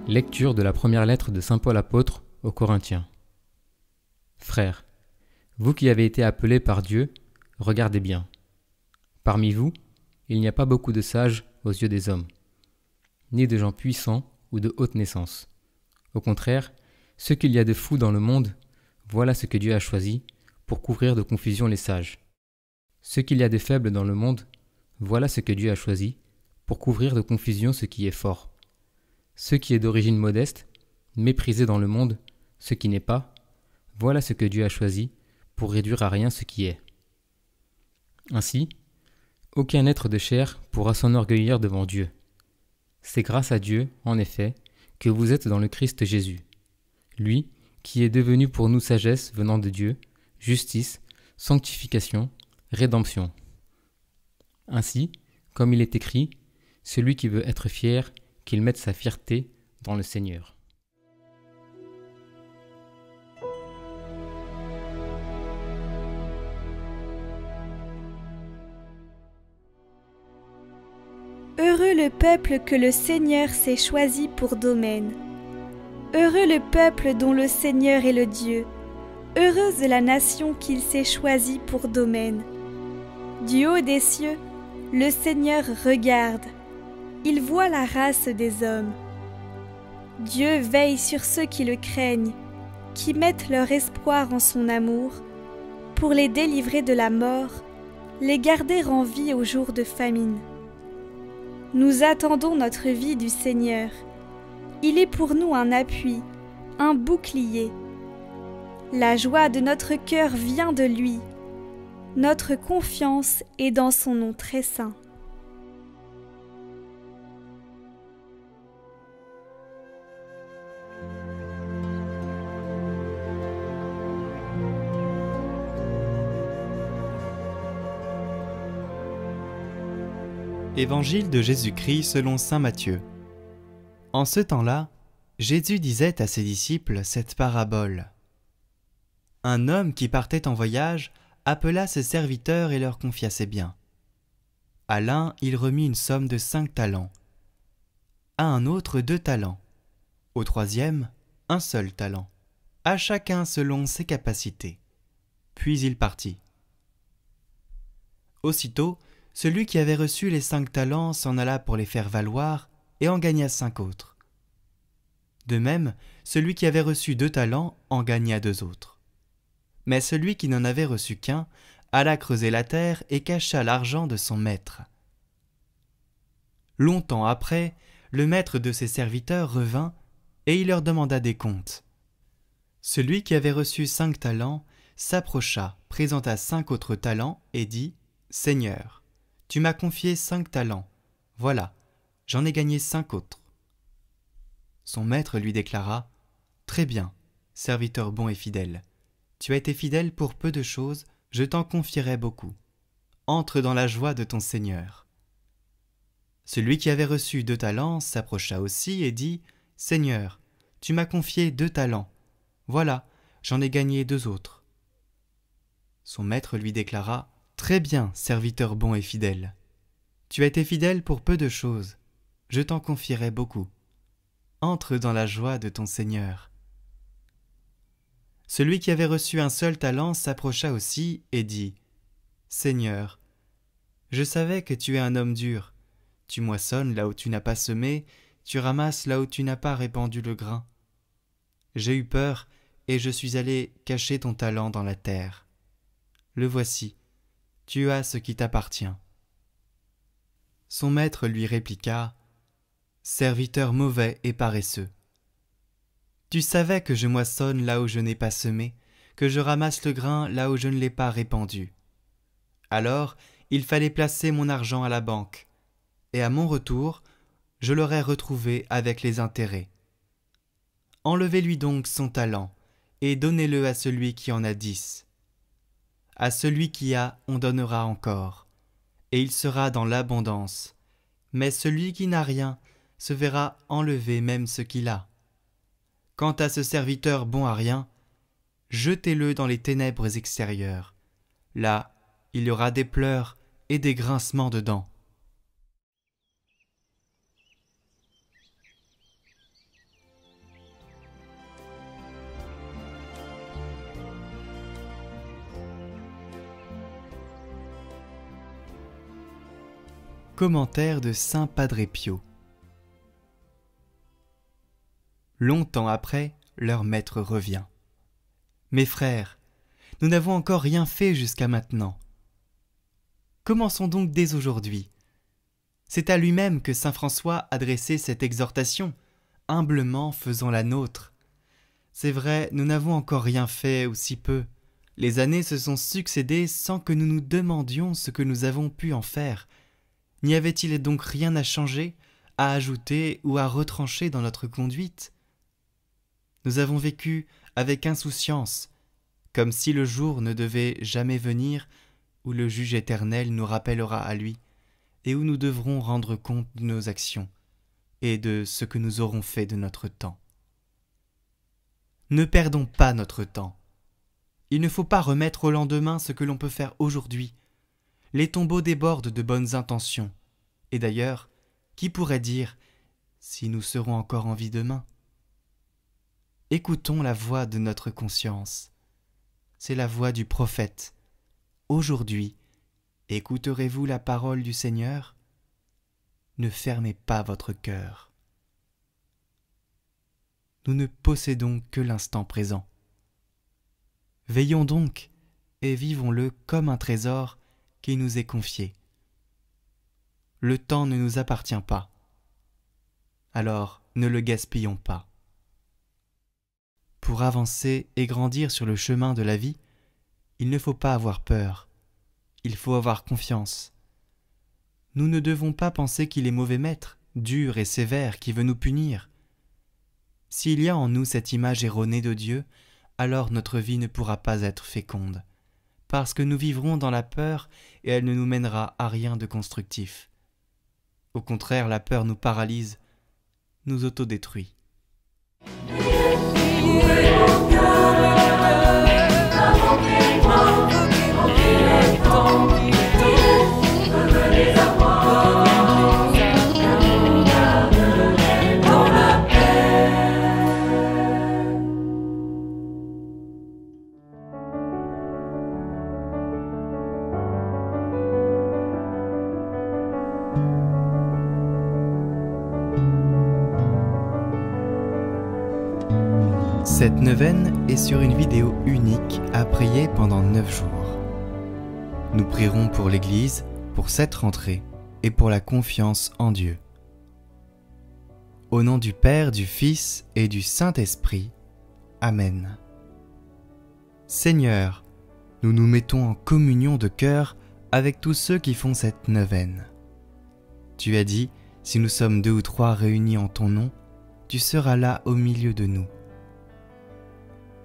Lecture de la première lettre de saint Paul apôtre aux Corinthiens. Frères, vous qui avez été appelés par Dieu, regardez bien. Parmi vous, il n'y a pas beaucoup de sages aux yeux des hommes, ni de gens puissants ou de haute naissance. Au contraire, ce qu'il y a de fou dans le monde, voilà ce que Dieu a choisi pour couvrir de confusion les sages. Ce qu'il y a de faible dans le monde, voilà ce que Dieu a choisi pour couvrir de confusion ce qui est fort. Ce qui est d'origine modeste, méprisé dans le monde, ce qui n'est pas, voilà ce que Dieu a choisi pour réduire à rien ce qui est. Ainsi, aucun être de chair pourra s'enorgueillir devant Dieu. C'est grâce à Dieu, en effet, que vous êtes dans le Christ Jésus. Lui, qui est devenu pour nous sagesse venant de Dieu, justice, sanctification, rédemption. Ainsi, comme il est écrit, celui qui veut être fier, qu'il mette sa fierté dans le Seigneur. Heureux le peuple que le Seigneur s'est choisi pour domaine. Heureux le peuple dont le Seigneur est le Dieu. Heureuse la nation qu'il s'est choisie pour domaine. Du haut des cieux, le Seigneur regarde. Il voit la race des hommes. Dieu veille sur ceux qui le craignent, qui mettent leur espoir en son amour, pour les délivrer de la mort, les garder en vie au jour de famine. Nous attendons notre vie du Seigneur. Il est pour nous un appui, un bouclier. La joie de notre cœur vient de lui. Notre confiance est dans son nom très saint. Évangile de Jésus-Christ selon saint Matthieu. En ce temps-là, Jésus disait à ses disciples cette parabole. Un homme qui partait en voyage appela ses serviteurs et leur confia ses biens. À l'un, il remit une somme de 5 talents, à un autre 2 talents, au troisième, un seul talent, à chacun selon ses capacités. Puis il partit. Aussitôt, celui qui avait reçu les 5 talents s'en alla pour les faire valoir et en gagna 5 autres. De même, celui qui avait reçu 2 talents en gagna 2 autres. Mais celui qui n'en avait reçu qu'un alla creuser la terre et cacha l'argent de son maître. Longtemps après, le maître de ses serviteurs revint et il leur demanda des comptes. Celui qui avait reçu 5 talents s'approcha, présenta 5 autres talents et dit « Seigneur, tu m'as confié 5 talents. Voilà, j'en ai gagné 5 autres. » Son maître lui déclara « Très bien, serviteur bon et fidèle. Tu as été fidèle pour peu de choses, je t'en confierai beaucoup. Entre dans la joie de ton Seigneur. » Celui qui avait reçu 2 talents s'approcha aussi et dit « Seigneur, tu m'as confié 2 talents. Voilà, j'en ai gagné 2 autres. » Son maître lui déclara « Très bien, serviteur bon et fidèle. Tu as été fidèle pour peu de choses, je t'en confierai beaucoup. Entre dans la joie de ton Seigneur. » Celui qui avait reçu un seul talent s'approcha aussi et dit « Seigneur, je savais que tu es un homme dur. Tu moissonnes là où tu n'as pas semé, tu ramasses là où tu n'as pas répandu le grain. J'ai eu peur et je suis allé cacher ton talent dans la terre. Le voici. Tu as ce qui t'appartient. » Son maître lui répliqua « Serviteur mauvais et paresseux. Tu savais que je moissonne là où je n'ai pas semé, que je ramasse le grain là où je ne l'ai pas répandu. Alors, il fallait placer mon argent à la banque, et à mon retour, je l'aurais retrouvé avec les intérêts. Enlevez-lui donc son talent, et donnez-le à celui qui en a 10. À celui qui a, on donnera encore, et il sera dans l'abondance. Mais celui qui n'a rien se verra enlever même ce qu'il a. Quant à ce serviteur bon à rien, jetez-le dans les ténèbres extérieures. Là, il y aura des pleurs et des grincements de dents. » Commentaire de saint Padre Pio. Longtemps après, leur maître revient. Mes frères, nous n'avons encore rien fait jusqu'à maintenant. Commençons donc dès aujourd'hui. C'est à lui-même que saint François adressait cette exhortation, humblement faisant la nôtre. C'est vrai, nous n'avons encore rien fait ou si peu. Les années se sont succédées sans que nous nous demandions ce que nous avons pu en faire. N'y avait-il donc rien à changer, à ajouter ou à retrancher dans notre conduite ? Nous avons vécu avec insouciance, comme si le jour ne devait jamais venir où le juge éternel nous rappellera à lui et où nous devrons rendre compte de nos actions et de ce que nous aurons fait de notre temps. Ne perdons pas notre temps. Il ne faut pas remettre au lendemain ce que l'on peut faire aujourd'hui. Les tombeaux débordent de bonnes intentions. Et d'ailleurs, qui pourrait dire si nous serons encore en vie demain ? Écoutons la voix de notre conscience. C'est la voix du prophète. Aujourd'hui, écouterez-vous la parole du Seigneur ? Ne fermez pas votre cœur. Nous ne possédons que l'instant présent. Veillons donc et vivons-le comme un trésor qui nous est confié. Le temps ne nous appartient pas. Alors ne le gaspillons pas. Pour avancer et grandir sur le chemin de la vie, il ne faut pas avoir peur. Il faut avoir confiance. Nous ne devons pas penser qu'il est mauvais maître, dur et sévère, qui veut nous punir. S'il y a en nous cette image erronée de Dieu, alors notre vie ne pourra pas être féconde, parce que nous vivrons dans la peur et elle ne nous mènera à rien de constructif. Au contraire, la peur nous paralyse, nous autodétruit. Cette neuvaine est sur une vidéo unique à prier pendant 9 jours. Nous prierons pour l'Église, pour cette rentrée et pour la confiance en Dieu. Au nom du Père, du Fils et du Saint-Esprit. Amen. Seigneur, nous nous mettons en communion de cœur avec tous ceux qui font cette neuvaine. Tu as dit, si nous sommes 2 ou 3 réunis en ton nom, tu seras là au milieu de nous.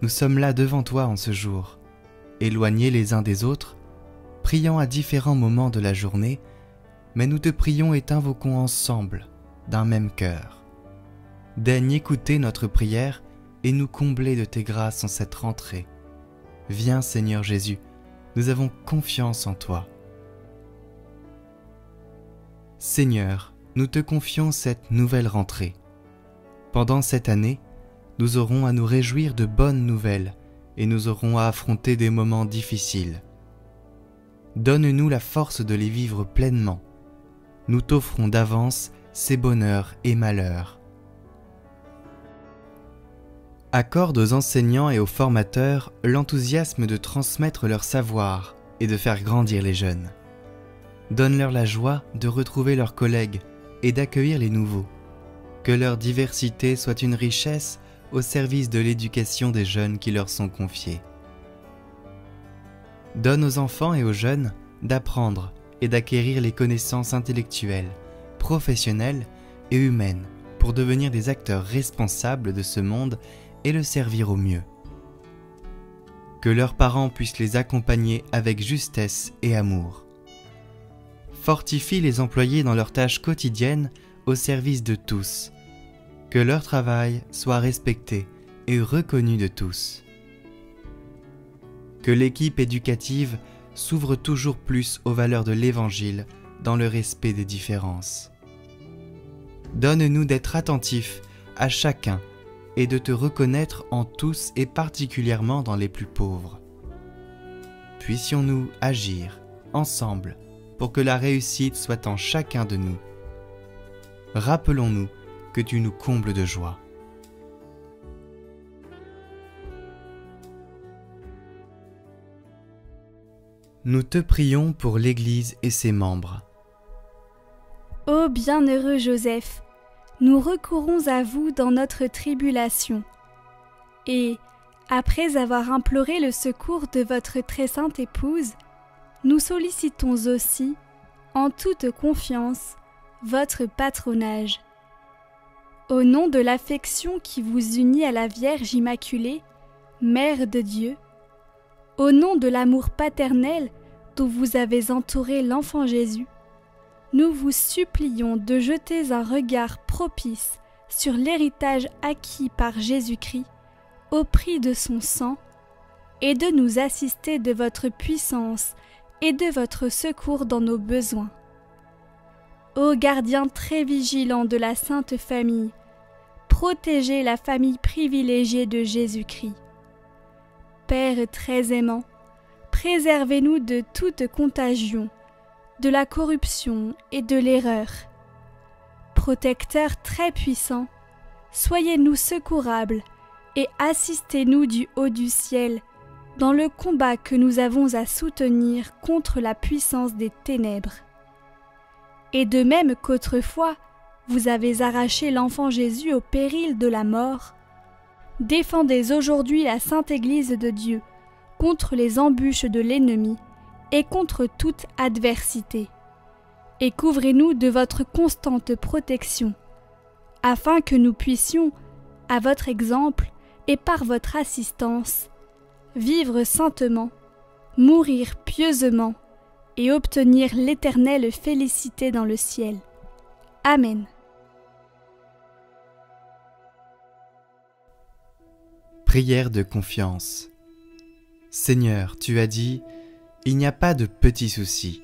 Nous sommes là devant toi en ce jour, éloignés les uns des autres, priant à différents moments de la journée, mais nous te prions et t'invoquons ensemble, d'un même cœur. Daigne écouter notre prière et nous combler de tes grâces en cette rentrée. Viens Seigneur Jésus, nous avons confiance en toi. Seigneur, nous te confions cette nouvelle rentrée. Pendant cette année, nous aurons à nous réjouir de bonnes nouvelles et nous aurons à affronter des moments difficiles. Donne-nous la force de les vivre pleinement. Nous t'offrons d'avance ces bonheurs et malheurs. Accorde aux enseignants et aux formateurs l'enthousiasme de transmettre leur savoir et de faire grandir les jeunes. Donne-leur la joie de retrouver leurs collègues et d'accueillir les nouveaux. Que leur diversité soit une richesse au service de l'éducation des jeunes qui leur sont confiés. Donne aux enfants et aux jeunes d'apprendre et d'acquérir les connaissances intellectuelles, professionnelles et humaines pour devenir des acteurs responsables de ce monde et le servir au mieux. Que leurs parents puissent les accompagner avec justesse et amour. Fortifie les employés dans leurs tâches quotidiennes au service de tous. Que leur travail soit respecté et reconnu de tous. Que l'équipe éducative s'ouvre toujours plus aux valeurs de l'Évangile dans le respect des différences. Donne-nous d'être attentifs à chacun et de te reconnaître en tous et particulièrement dans les plus pauvres. Puissions-nous agir ensemble pour que la réussite soit en chacun de nous. Rappelons-nous que tu nous combles de joie. Nous te prions pour l'Église et ses membres. Ô bienheureux Joseph, nous recourons à vous dans notre tribulation. Et, après avoir imploré le secours de votre très sainte épouse, nous sollicitons aussi, en toute confiance, votre patronage. Au nom de l'affection qui vous unit à la Vierge Immaculée, Mère de Dieu, au nom de l'amour paternel dont vous avez entouré l'enfant Jésus, nous vous supplions de jeter un regard propice sur l'héritage acquis par Jésus-Christ au prix de son sang et de nous assister de votre puissance et de votre secours dans nos besoins. Ô gardien très vigilant de la Sainte Famille, protégez la famille privilégiée de Jésus-Christ. Père très aimant, préservez-nous de toute contagion, de la corruption et de l'erreur. Protecteur très puissant, soyez-nous secourables et assistez-nous du haut du ciel dans le combat que nous avons à soutenir contre la puissance des ténèbres. Et de même qu'autrefois vous avez arraché l'enfant Jésus au péril de la mort, défendez aujourd'hui la Sainte Église de Dieu contre les embûches de l'ennemi et contre toute adversité. Et couvrez-nous de votre constante protection, afin que nous puissions, à votre exemple et par votre assistance, vivre saintement, mourir pieusement et obtenir l'éternelle félicité dans le ciel. Amen. Prière de confiance. Seigneur, tu as dit, il n'y a pas de petits soucis.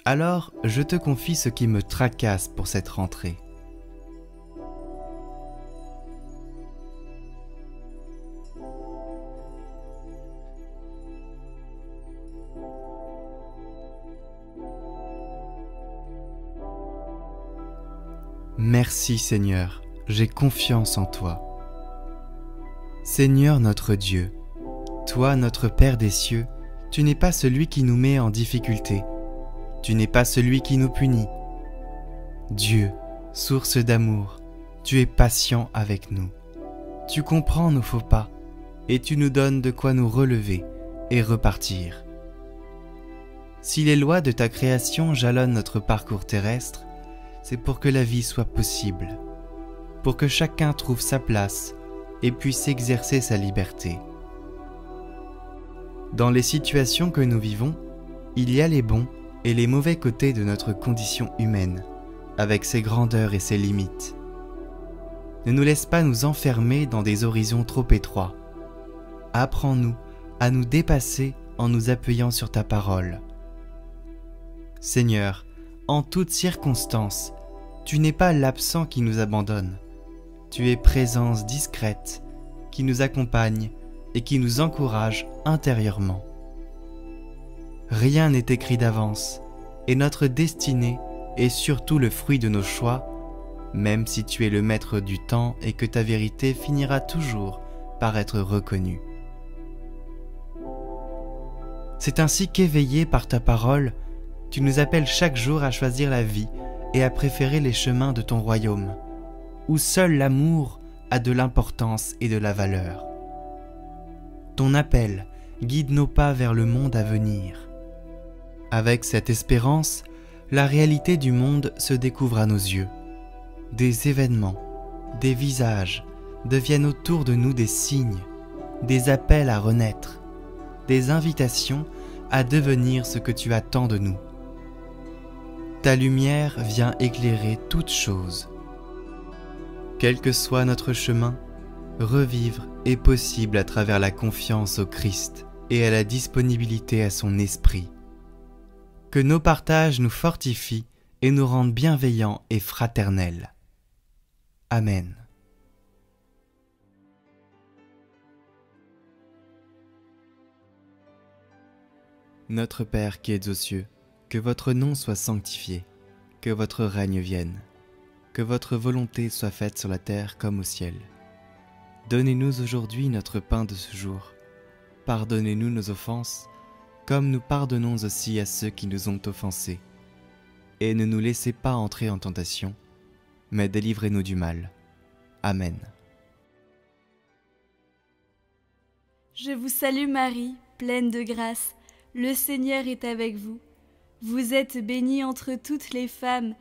Alors, je te confie ce qui me tracasse pour cette rentrée. Merci Seigneur, j'ai confiance en toi. Seigneur notre Dieu, toi notre Père des cieux, tu n'es pas celui qui nous met en difficulté, tu n'es pas celui qui nous punit. Dieu, source d'amour, tu es patient avec nous. Tu comprends nos faux pas et tu nous donnes de quoi nous relever et repartir. Si les lois de ta création jalonnent notre parcours terrestre, c'est pour que la vie soit possible, pour que chacun trouve sa place et puisse exercer sa liberté. Dans les situations que nous vivons, il y a les bons et les mauvais côtés de notre condition humaine, avec ses grandeurs et ses limites. Ne nous laisse pas nous enfermer dans des horizons trop étroits. Apprends-nous à nous dépasser en nous appuyant sur ta parole. Seigneur, en toutes circonstances, tu n'es pas l'absent qui nous abandonne. Tu es présence discrète qui nous accompagne et qui nous encourage intérieurement. Rien n'est écrit d'avance et notre destinée est surtout le fruit de nos choix, même si tu es le maître du temps et que ta vérité finira toujours par être reconnue. C'est ainsi qu'éveillé par ta parole, tu nous appelles chaque jour à choisir la vie et à préférer les chemins de ton royaume, où seul l'amour a de l'importance et de la valeur. Ton appel guide nos pas vers le monde à venir. Avec cette espérance, la réalité du monde se découvre à nos yeux. Des événements, des visages deviennent autour de nous des signes, des appels à renaître, des invitations à devenir ce que tu attends de nous. Ta lumière vient éclairer toutes choses. Quel que soit notre chemin, revivre est possible à travers la confiance au Christ et à la disponibilité à son esprit. Que nos partages nous fortifient et nous rendent bienveillants et fraternels. Amen. Notre Père qui es aux cieux, Que votre nom soit sanctifié, que votre règne vienne, que votre volonté soit faite sur la terre comme au ciel. Donnez-nous aujourd'hui notre pain de ce jour. Pardonnez-nous nos offenses, comme nous pardonnons aussi à ceux qui nous ont offensés. Et ne nous laissez pas entrer en tentation, mais délivrez-nous du mal. Amen. Je vous salue Marie, pleine de grâce, le Seigneur est avec vous. Vous êtes bénie entre toutes les femmes,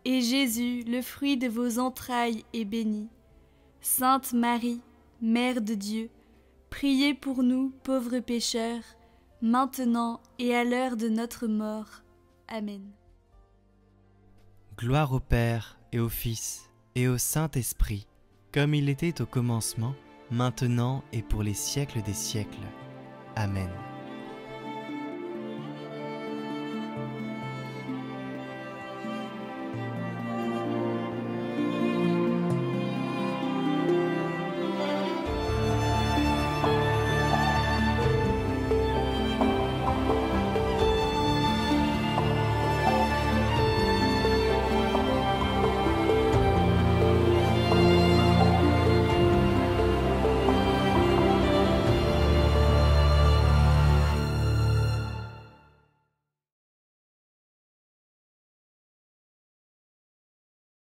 et Jésus, le fruit de vos entrailles, est béni. Sainte Marie, Mère de Dieu, priez pour nous, pauvres pécheurs, maintenant et à l'heure de notre mort. Amen. Gloire au Père et au Fils et au Saint-Esprit, comme il était au commencement, maintenant et pour les siècles des siècles. Amen.